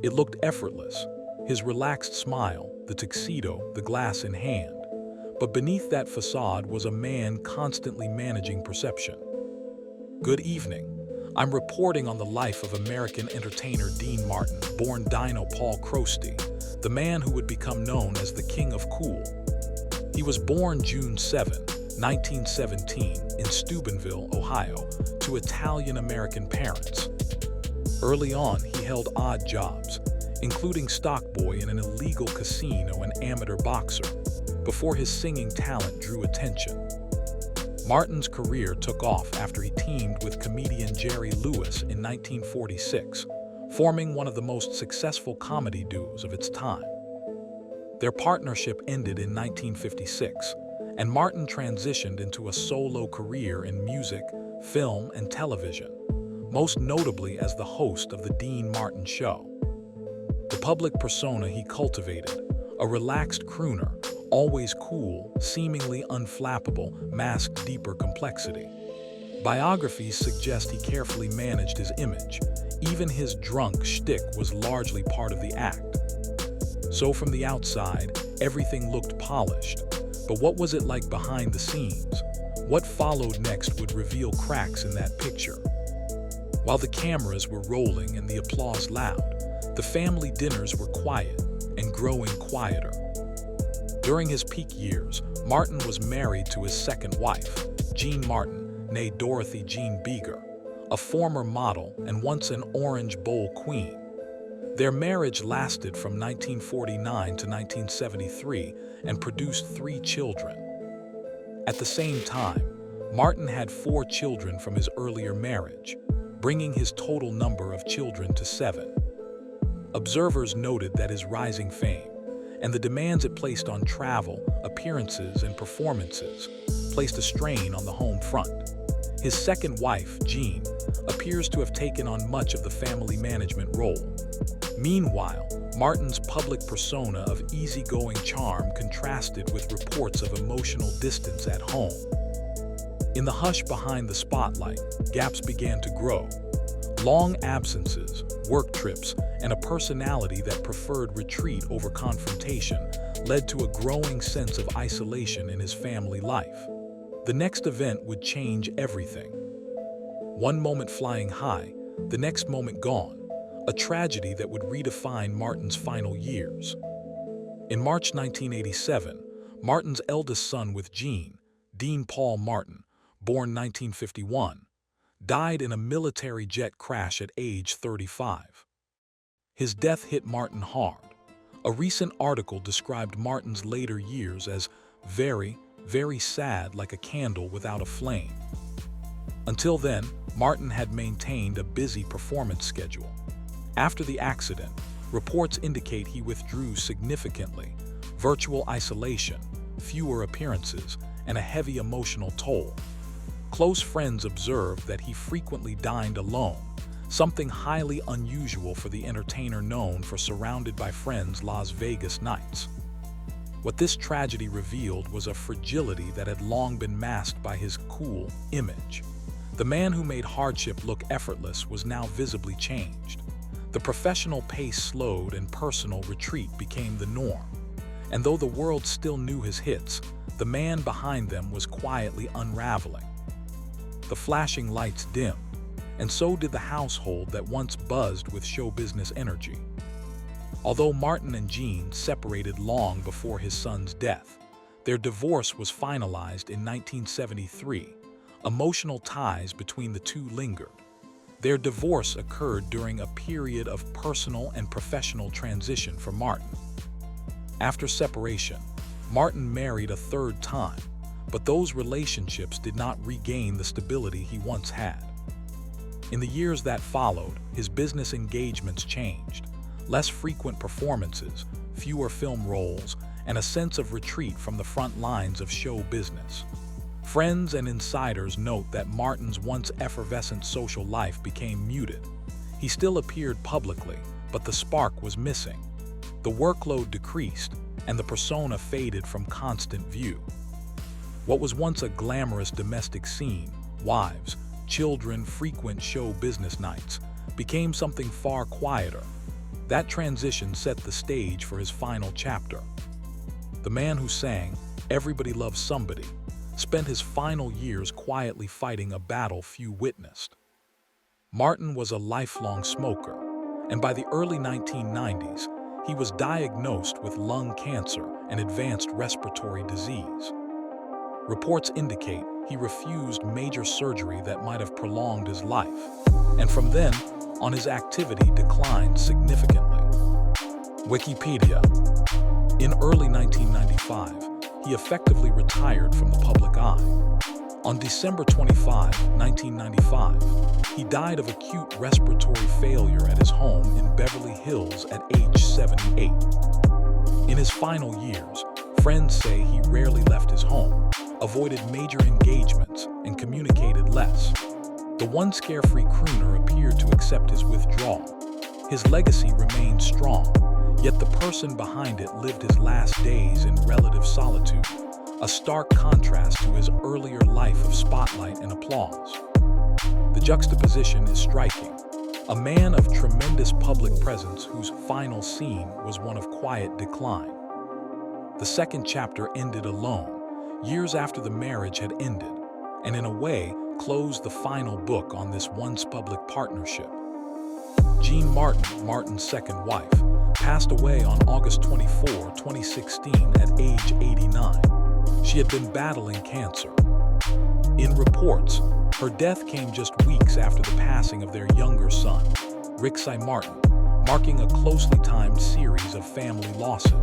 It looked effortless, his relaxed smile, the tuxedo, the glass in hand. But beneath that facade was a man constantly managing perception. Good evening. I'm reporting on the life of American entertainer Jeanne Martin, born Dino Paul Crosty, the man who would become known as the King of Cool. He was born June 7, 1917, in Steubenville, Ohio, to Italian-American parents. Early on, he held odd jobs, including stockboy in an illegal casino and amateur boxer, before his singing talent drew attention. Martin's career took off after he teamed with comedian Jerry Lewis in 1946, forming one of the most successful comedy duos of its time. Their partnership ended in 1956, and Martin transitioned into a solo career in music, film, and television, most notably as the host of The Jeanne Martin Show. The public persona he cultivated, a relaxed crooner, always cool, seemingly unflappable, masked deeper complexity. Biographies suggest he carefully managed his image. Even his drunk shtick was largely part of the act. So from the outside, everything looked polished. But what was it like behind the scenes? What followed next would reveal cracks in that picture. While the cameras were rolling and the applause loud, the family dinners were quiet and growing quieter. During his peak years, Martin was married to his second wife, Jeanne Martin, née Dorothy Jean Beeger, a former model and once an Orange Bowl queen. Their marriage lasted from 1949 to 1973 and produced 3 children. At the same time, Martin had 4 children from his earlier marriage, bringing his total number of children to 7. Observers noted that his rising fame and the demands it placed on travel, appearances, and performances placed a strain on the home front. His second wife, Jeanne, appears to have taken on much of the family management role. Meanwhile, Martin's public persona of easygoing charm contrasted with reports of emotional distance at home. In the hush behind the spotlight, gaps began to grow. Long absences, work trips, and a personality that preferred retreat over confrontation led to a growing sense of isolation in his family life. The next event would change everything. One moment flying high, the next moment gone, a tragedy that would redefine Martin's final years. In March 1987, Martin's eldest son with Jeanne, Dean Paul Martin, born 1951, died in a military jet crash at age 35. His death hit Martin hard. A recent article described Martin's later years as very, very sad, like a candle without a flame. Until then, Martin had maintained a busy performance schedule. After the accident, reports indicate he withdrew significantly: virtual isolation, fewer appearances, and a heavy emotional toll. Close friends observed that he frequently dined alone, something highly unusual for the entertainer known for surrounded by friends Las Vegas nights. What this tragedy revealed was a fragility that had long been masked by his cool image. The man who made hardship look effortless was now visibly changed. The professional pace slowed and personal retreat became the norm. And though the world still knew his hits, the man behind them was quietly unraveling. The flashing lights dimmed, and so did the household that once buzzed with show business energy. Although Martin and Jeanne separated long before his son's death, their divorce was finalized in 1973. Emotional ties between the two lingered. Their divorce occurred during a period of personal and professional transition for Martin. After separation, Martin married a 3rd time, but those relationships did not regain the stability he once had. In the years that followed, his business engagements changed. Less frequent performances, fewer film roles, and a sense of retreat from the front lines of show business. Friends and insiders note that Martin's once effervescent social life became muted. He still appeared publicly, but the spark was missing. The workload decreased, and the persona faded from constant view. What was once a glamorous domestic scene, wives, children, frequent show business nights, became something far quieter. That transition set the stage for his final chapter. The man who sang "Everybody Loves Somebody" spent his final years quietly fighting a battle few witnessed. Martin was a lifelong smoker, and by the early 1990s, he was diagnosed with lung cancer and advanced respiratory disease. Reports indicate he refused major surgery that might have prolonged his life, and from then on his activity declined significantly. Wikipedia. In early 1995, he effectively retired from the public eye. On December 25, 1995, he died of acute respiratory failure at his home in Beverly Hills at age 78. In his final years, friends say he rarely left his home, avoided major engagements, and communicated less. The once carefree crooner appeared to accept his withdrawal. His legacy remained strong, yet the person behind it lived his last days in relative solitude, a stark contrast to his earlier life of spotlight and applause. The juxtaposition is striking. A man of tremendous public presence whose final scene was one of quiet decline. The second chapter ended alone, years after the marriage had ended, and in a way closed the final book on this once public partnership. Jeanne Martin, Martin's second wife, passed away on August 24, 2016 at age 89. She had been battling cancer. In reports, her death came just weeks after the passing of their younger son, Jeanne Martin, marking a closely timed series of family losses.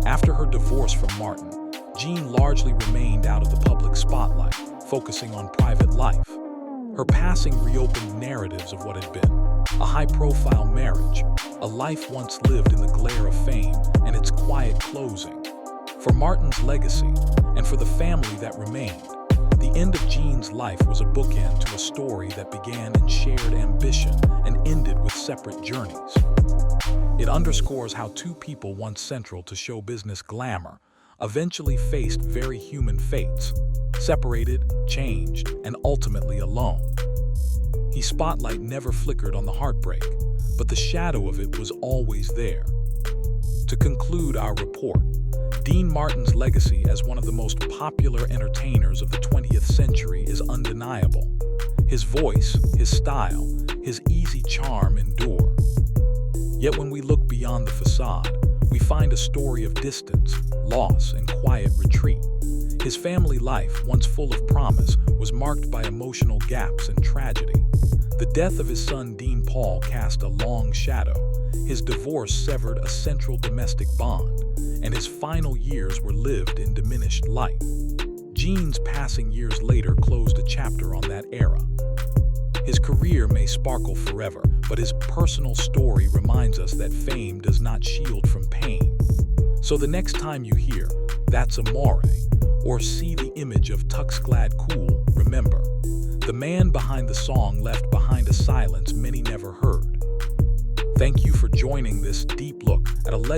After her divorce from Martin, Jeanne largely remained out of the public spotlight, focusing on private life. Her passing reopened narratives of what had been a high-profile marriage, a life once lived in the glare of fame, and its quiet closing. For Martin's legacy, and for the family that remained, the end of Jeanne's life was a bookend to a story that began in shared ambition and ended with separate journeys. It underscores how two people once central to show business glamour eventually faced very human fates, separated, changed, and ultimately alone. His spotlight never flickered on the heartbreak, but the shadow of it was always there. To conclude our report, Jeanne Martin's legacy as one of the most popular entertainers of the 20th century is undeniable. His voice, his style, his easy charm endure. Yet when we look beyond the facade, we find a story of distance, loss, and quiet retreat. His family life, once full of promise, was marked by emotional gaps and tragedy. The death of his son Dean Paul cast a long shadow. His divorce severed a central domestic bond, and his final years were lived in diminished light. Jeanne's passing years later closed a chapter on that era. His career may sparkle forever, but his personal story reminds us that fame does not shield from pain. So the next time you hear, "That's Amore," or see the image of Tux-clad cool, remember, the man behind the song left behind a silence many never heard. Thank you for joining this deep look at a